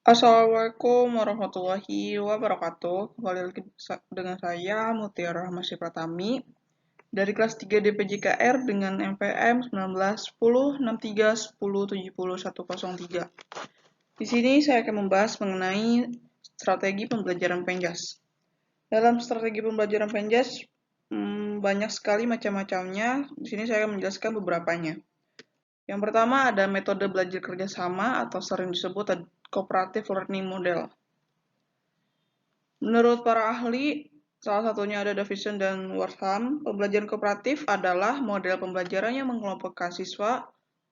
Assalamualaikum warahmatullahi wabarakatuh. Kembali lagi dengan saya Mutiara Rahmasyi Pratami dari kelas 3 DPJKR dengan NPM 19106310700103. Di sini saya akan membahas mengenai strategi pembelajaran Penjas. Dalam strategi pembelajaran Penjas banyak sekali macam-macamnya. Di sini saya akan menjelaskan beberapanya. Yang pertama ada metode belajar kerjasama atau sering disebut cooperative learning model. Menurut para ahli, salah satunya ada Davison dan Wortham, pembelajaran kooperatif adalah model pembelajaran yang mengelompokkan siswa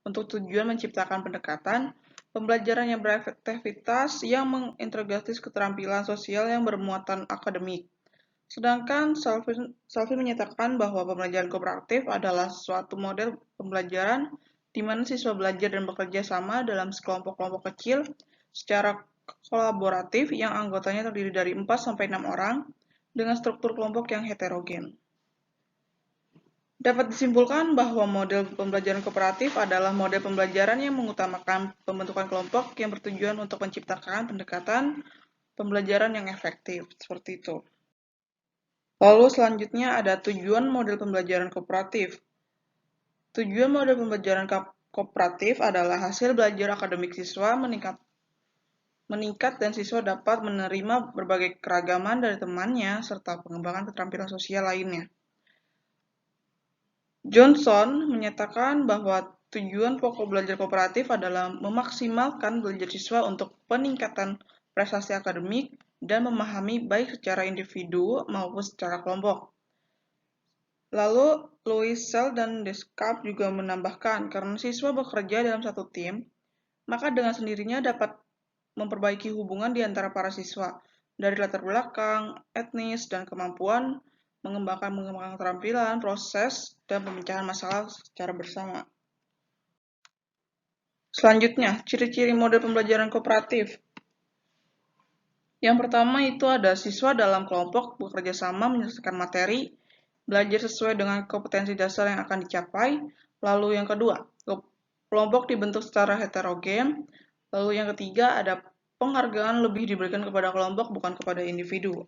untuk tujuan menciptakan pendekatan, pembelajaran yang beraktivitas yang mengintegrasi keterampilan sosial yang bermuatan akademik. Sedangkan Salvin menyatakan bahwa pembelajaran kooperatif adalah suatu model pembelajaran di mana siswa belajar dan bekerja sama dalam sekelompok-kelompok kecil secara kolaboratif yang anggotanya terdiri dari 4-6 orang dengan struktur kelompok yang heterogen. Dapat disimpulkan bahwa model pembelajaran kooperatif adalah model pembelajaran yang mengutamakan pembentukan kelompok yang bertujuan untuk menciptakan pendekatan pembelajaran yang efektif. Seperti itu. Lalu selanjutnya ada tujuan model pembelajaran kooperatif. Tujuan model pembelajaran kooperatif adalah hasil belajar akademik siswa meningkat dan siswa dapat menerima berbagai keragaman dari temannya serta pengembangan keterampilan sosial lainnya. Johnson menyatakan bahwa tujuan pokok belajar kooperatif adalah memaksimalkan belajar siswa untuk peningkatan prestasi akademik dan memahami baik secara individu maupun secara kelompok. Lalu, Louis Sell dan Descartes juga menambahkan, karena siswa bekerja dalam satu tim, maka dengan sendirinya dapat memperbaiki hubungan di antara para siswa dari latar belakang, etnis, dan kemampuan mengembangkan keterampilan, proses, dan pemecahan masalah secara bersama. Selanjutnya, ciri-ciri model pembelajaran kooperatif. Yang pertama itu ada siswa dalam kelompok bekerja sama menyelesaikan materi, belajar sesuai dengan kompetensi dasar yang akan dicapai. Lalu yang kedua, kelompok dibentuk secara heterogen. Lalu yang ketiga, ada penghargaan lebih diberikan kepada kelompok bukan kepada individu.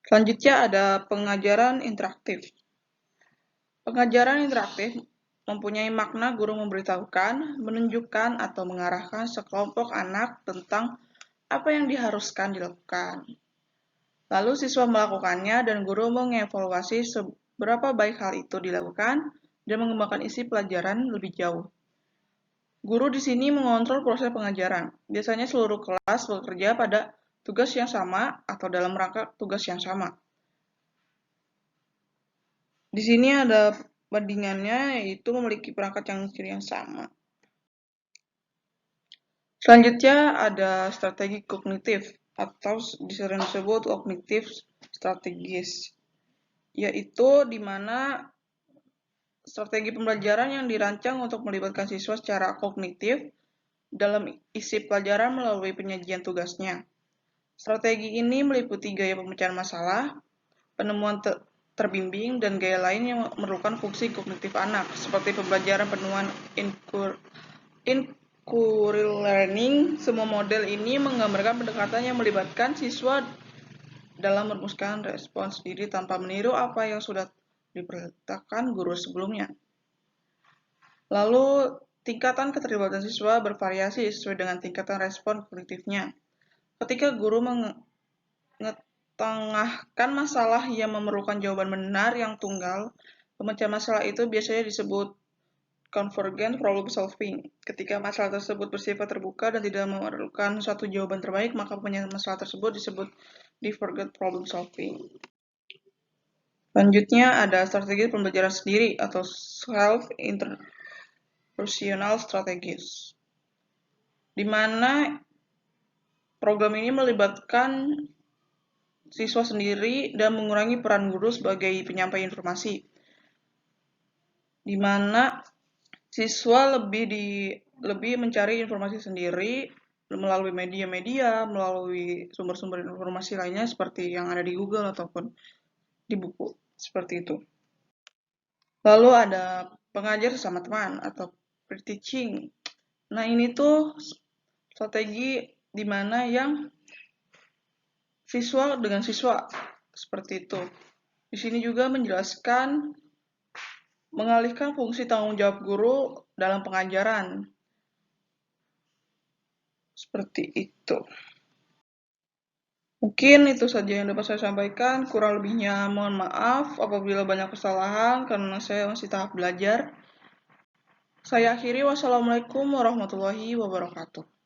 Selanjutnya ada pengajaran interaktif. Pengajaran interaktif mempunyai makna guru memberitahukan, menunjukkan, atau mengarahkan sekelompok anak tentang apa yang diharuskan dilakukan. Lalu siswa melakukannya dan guru mengevaluasi seberapa baik hal itu dilakukan dan mengembangkan isi pelajaran lebih jauh. Guru di sini mengontrol proses pengajaran. Biasanya seluruh kelas bekerja pada tugas yang sama atau dalam rangka tugas yang sama. Di sini ada bandingannya, yaitu memiliki perangkat yang ciri yang sama. Selanjutnya ada strategi kognitif atau sering disebut kognitif strategis, yaitu di mana strategi pembelajaran yang dirancang untuk melibatkan siswa secara kognitif dalam isi pelajaran melalui penyajian tugasnya. Strategi ini meliputi gaya pemecahan masalah, penemuan terbimbing, dan gaya lain yang memerlukan fungsi kognitif anak, seperti pembelajaran penuhan inquiry learning. Semua model ini menggambarkan pendekatan yang melibatkan siswa dalam merumuskan respons sendiri tanpa meniru apa yang sudah diperintahkan guru sebelumnya. Lalu, tingkatan keterlibatan siswa bervariasi sesuai dengan tingkatan respon kognitifnya. Ketika guru mengetengahkan masalah yang memerlukan jawaban benar yang tunggal, pemecahan masalah itu biasanya disebut convergent problem solving. Ketika masalah tersebut bersifat terbuka dan tidak memerlukan suatu jawaban terbaik, maka pemecahan masalah tersebut disebut divergent problem solving. Selanjutnya ada strategi pembelajaran sendiri atau self-interpersonal strategies, di mana program ini melibatkan siswa sendiri dan mengurangi peran guru sebagai penyampai informasi, di mana siswa lebih mencari informasi sendiri melalui media-media, melalui sumber-sumber informasi lainnya seperti yang ada di Google ataupun di buku, seperti itu. Lalu ada pengajar sesama teman atau peer teaching. Nah, ini tuh strategi di mana yang visual dengan siswa seperti itu. Di sini juga menjelaskan mengalihkan fungsi tanggung jawab guru dalam pengajaran. Seperti itu. Mungkin itu saja yang dapat saya sampaikan. Kurang lebihnya mohon maaf apabila banyak kesalahan karena saya masih tahap belajar. Saya akhiri, wassalamualaikum warahmatullahi wabarakatuh.